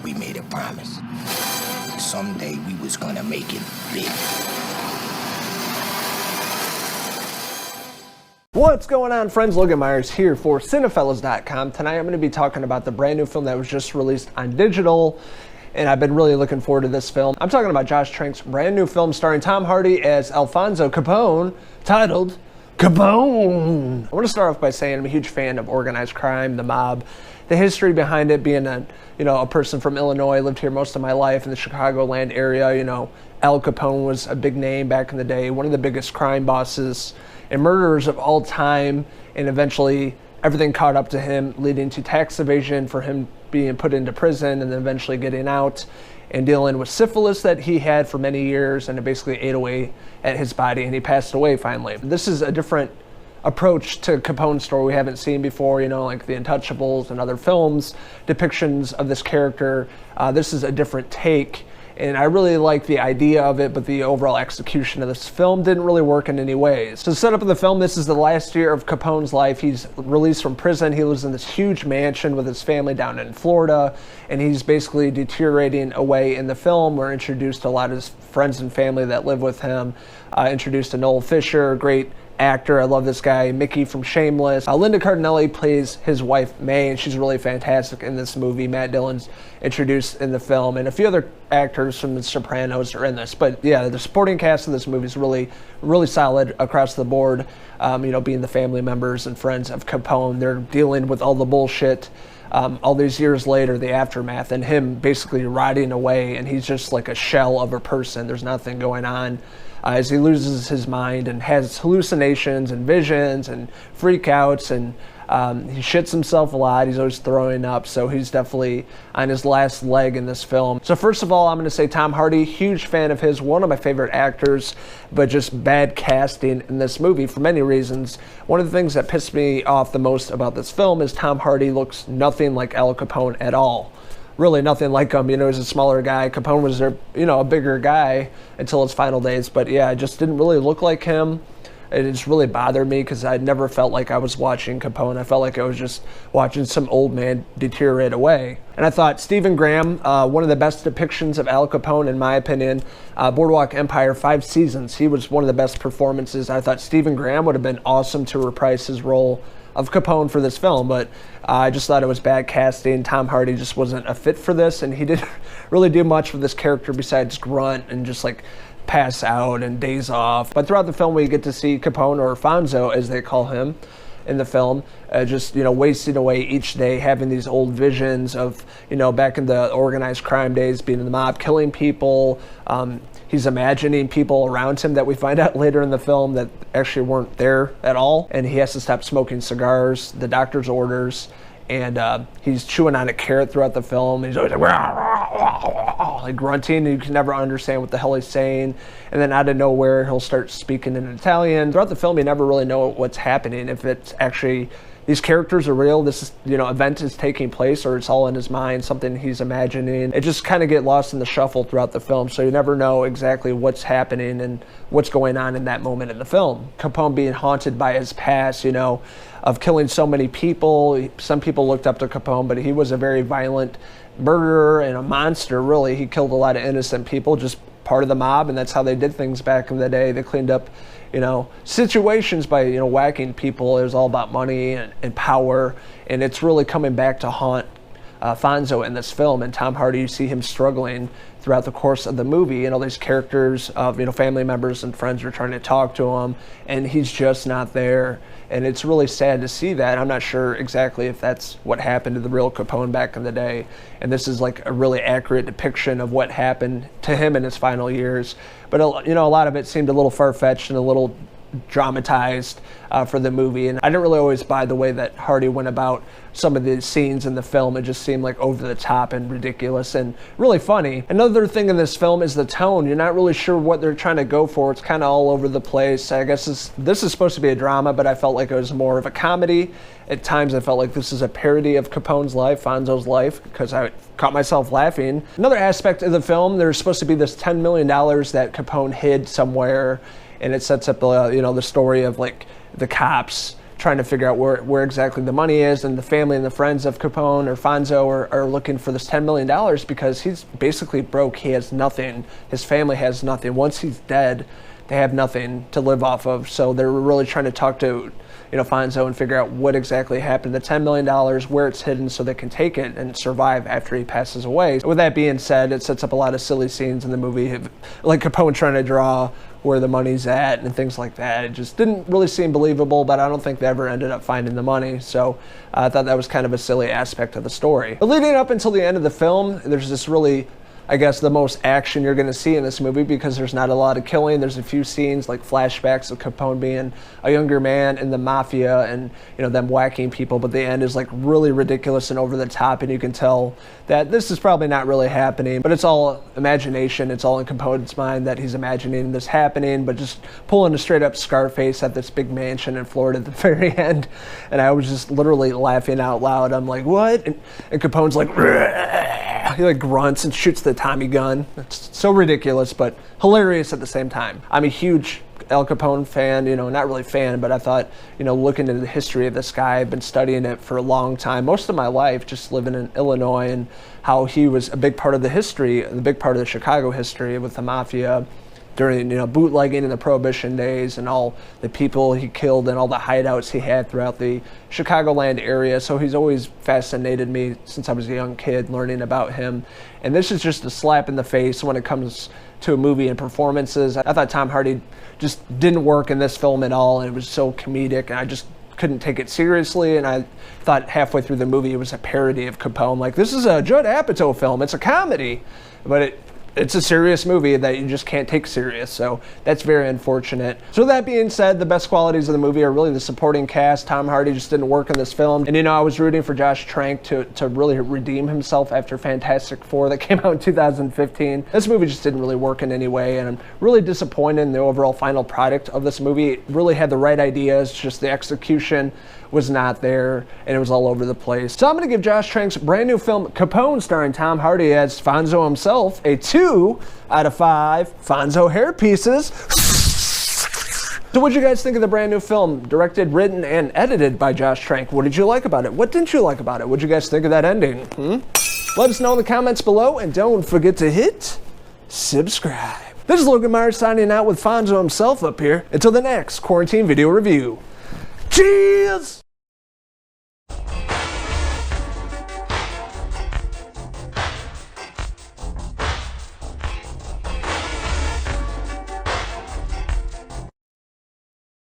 We made a promise. Someday we was gonna make it big. What's going on, friends? Logan Myerz here for Cinephellas.com. Tonight I'm going to be talking about the brand new film that was just released on digital, and I've been really looking forward to this film. I'm talking about Josh Trank's brand new film starring Tom Hardy as Alfonso Capone, titled Capone. I want to start off by saying I'm a huge fan of organized crime, the mob, the history behind it, being a person from Illinois, lived here most of my life in the Chicagoland area. Al Capone was a big name back in the day, one of the biggest crime bosses and murderers of all time, and eventually everything caught up to him, leading to tax evasion, for him being put into prison and then eventually getting out and dealing with syphilis that he had for many years, and it basically ate away at his body, and he passed away finally. This is a different approach to Capone's story we haven't seen before, like the Untouchables and other films, depictions of this character. This is a different take, and I really like the idea of it, but the overall execution of this film didn't really work in any ways. So to set up in the film, this is the last year of Capone's life. He's released from prison. He lives in this huge mansion with his family down in Florida, and he's basically deteriorating away in the film. We're introduced to a lot of his friends and family that live with him. Introduced to Noel Fisher, great actor. I love this guy. Mickey from Shameless. Linda Cardinelli plays his wife May, and she's really fantastic in this movie. Matt Dillon's introduced in the film, and a few other actors from The Sopranos are in this. But yeah, the supporting cast of this movie is really, really solid across the board. Being the family members and friends of Capone, they're dealing with all the bullshit all these years later, the aftermath, and him basically rotting away, and he's just like a shell of a person. There's nothing going on. As he loses his mind and has hallucinations and visions and freakouts, and he shits himself a lot. He's always throwing up, so he's definitely on his last leg in this film. So first of all, I'm going to say Tom Hardy, huge fan of his, one of my favorite actors, but just bad casting in this movie for many reasons. One of the things that pissed me off the most about this film is Tom Hardy looks nothing like Al Capone at all. Really nothing like him. He's a smaller guy. Capone was a bigger guy until his final days. But yeah, it just didn't really look like him. It just really bothered me because I never felt like I was watching Capone. I felt like I was just watching some old man deteriorate away. And I thought Stephen Graham, one of the best depictions of Al Capone, in my opinion. Boardwalk Empire, 5 seasons. He was one of the best performances. I thought Stephen Graham would have been awesome to reprise his role of Capone for this film, but I just thought it was bad casting. Tom Hardy just wasn't a fit for this, and he didn't really do much with this character besides grunt and just pass out and daze off. But throughout the film, we get to see Capone, or Alfonso as they call him in the film, just wasting away each day, having these old visions of back in the organized crime days, being in the mob, killing people. He's imagining people around him that we find out later in the film that actually weren't there at all, and he has to stop smoking cigars, the doctor's orders, and he's chewing on a carrot throughout the film. He's always like grunting, and you can never understand what the hell he's saying. And then out of nowhere, he'll start speaking in Italian. Throughout the film, you never really know what's happening, if it's actually these characters are real, this event is taking place, or it's all in his mind, something he's imagining. It just kind of get lost in the shuffle throughout the film, so you never know exactly what's happening and what's going on in that moment in the film. Capone being haunted by his past, of killing so many people. Some people looked up to Capone, but he was a very violent murderer and a monster, really. He killed a lot of innocent people, just part of the mob, and that's how they did things back in the day. They cleaned up situations by whacking people. It was all about money and power, and it's really coming back to haunt Fonzo in this film. And Tom Hardy, you see him struggling throughout the course of the movie, and all these characters of family members and friends are trying to talk to him, and he's just not there. And it's really sad to see that. I'm not sure exactly if that's what happened to the real Capone back in the day, and this is like a really accurate depiction of what happened to him in his final years. But a lot of it seemed a little far-fetched and a little dramatized for the movie, and I didn't really always buy the way that Hardy went about some of the scenes in the film. It just seemed like over the top and ridiculous and really funny. Another thing in this film is the tone. You're not really sure what they're trying to go for. It's kind of all over the place. I guess this is supposed to be a drama, but I felt like it was more of a comedy. At times I felt like this is a parody of Capone's life, Fonzo's life, because I caught myself laughing. Another aspect of the film, there's supposed to be this $10 million that Capone hid somewhere, and it sets up the story of like the cops trying to figure out where exactly the money is, and the family and the friends of Capone or Fonzo are looking for this $10 million because he's basically broke. He has nothing. His family has nothing. Once he's dead, they have nothing to live off of. So they're really trying to talk to, Fonzo and figure out what exactly happened. The $10 million, where it's hidden, so they can take it and survive after he passes away. With that being said, it sets up a lot of silly scenes in the movie, like Capone trying to draw where the money's at and things like that. It just didn't really seem believable, but I don't think they ever ended up finding the money. So I thought that was kind of a silly aspect of the story. But leading up until the end of the film, there's this really, I guess, the most action you're going to see in this movie, because there's not a lot of killing. There's a few scenes like flashbacks of Capone being a younger man in the mafia and them whacking people, but the end is like really ridiculous and over the top, and you can tell that this is probably not really happening, but it's all imagination. It's all in Capone's mind that he's imagining this happening, but just pulling a straight up Scarface at this big mansion in Florida at the very end, and I was just literally laughing out loud. I'm like, what? And Capone's like, he like grunts and shoots the Tommy gun. It's so ridiculous, but hilarious at the same time. I'm a huge Al Capone fan, not really fan, but I thought, looking into the history of this guy, I've been studying it for a long time, most of my life, just living in Illinois, and how he was a big part of the history, the big part of the Chicago history with the mafia during, bootlegging in the Prohibition days, and all the people he killed and all the hideouts he had throughout the Chicagoland area. So he's always fascinated me since I was a young kid, learning about him. And this is just a slap in the face when it comes to a movie and performances. I thought Tom Hardy just didn't work in this film at all, and it was so comedic, and I just couldn't take it seriously. And I thought halfway through the movie it was a parody of Capone. Like, this is a Judd Apatow film. It's a comedy, but it's a serious movie that you just can't take serious, so that's very unfortunate. So that being said, the best qualities of the movie are really the supporting cast. Tom Hardy just didn't work in this film, and I was rooting for Josh Trank to really redeem himself after Fantastic Four that came out in 2015. This movie just didn't really work in any way, and I'm really disappointed in the overall final product of this movie. It really had the right ideas, just the execution was not there, and it was all over the place. So I'm going to give Josh Trank's brand new film Capone, starring Tom Hardy as Fonzo himself, a 2 out of 5 Fonzo hair pieces. So what did you guys think of the brand new film, directed, written, and edited by Josh Trank? What did you like about it? What didn't you like about it? What did you guys think of that ending? Let us know in the comments below, and don't forget to hit subscribe. This is Logan Myerz signing out with Fonzo himself up here. Until the next quarantine video review. Cheers!